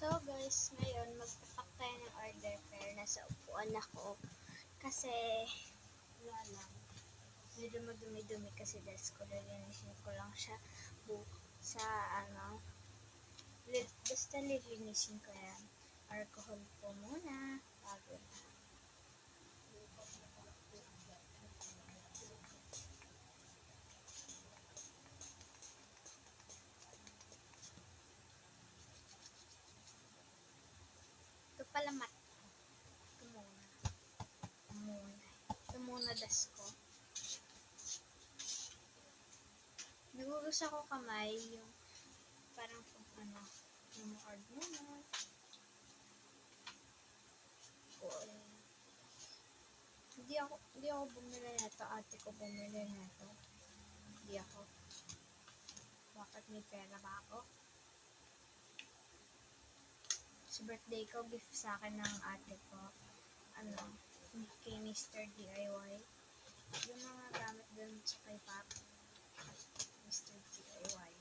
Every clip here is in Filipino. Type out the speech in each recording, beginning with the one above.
So guys, ngayon magpapak tayo ng order pero nasa upuan ako kasi wala lang. Medyo madumi-dumi kasi desk ko, lilinisin ko lang siya sa basta lilinisin ko yan. Alcohol po muna bago na. Ito pala mat. Ito muna desk ko. Nagugusa ko kamay yung parang yung hard muna. Hindi ako bumili nito, ate ko bumili nito. Hindi ako. Bakit may pera ba ako? Sa birthday ko, gift sa akin ng ate ko. Kay Mr. DIY. Yung mga gamit dun sa kay Pop. Mr. DIY.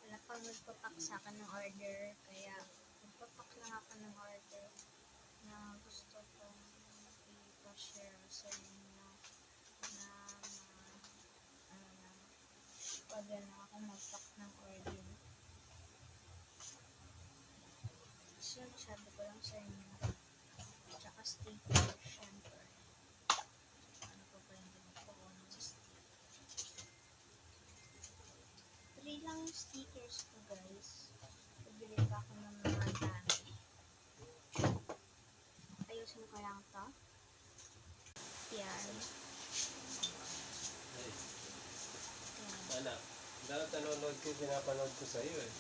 Wala pang nagpapak sa akin ng order, kaya nagpapak lang ako ng order na gusto kong i-share sa inyo na pwede na ako mag-pack ng order. So, sabi ko lang sa inyo, tsaka sticker, syempre. Ano pa ba yung ginagawa ng sticker? 3 lang yung stickers ko, guys. Pabili pa ako ng mga dami. Ayusin ko lang to. Yan. Anak, dapat nanonood ko, pinapanood ko sa'yo eh.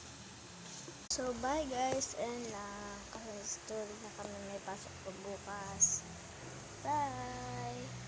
So, bye guys. And kasi story na kami, may pasok ko bukas. Bye!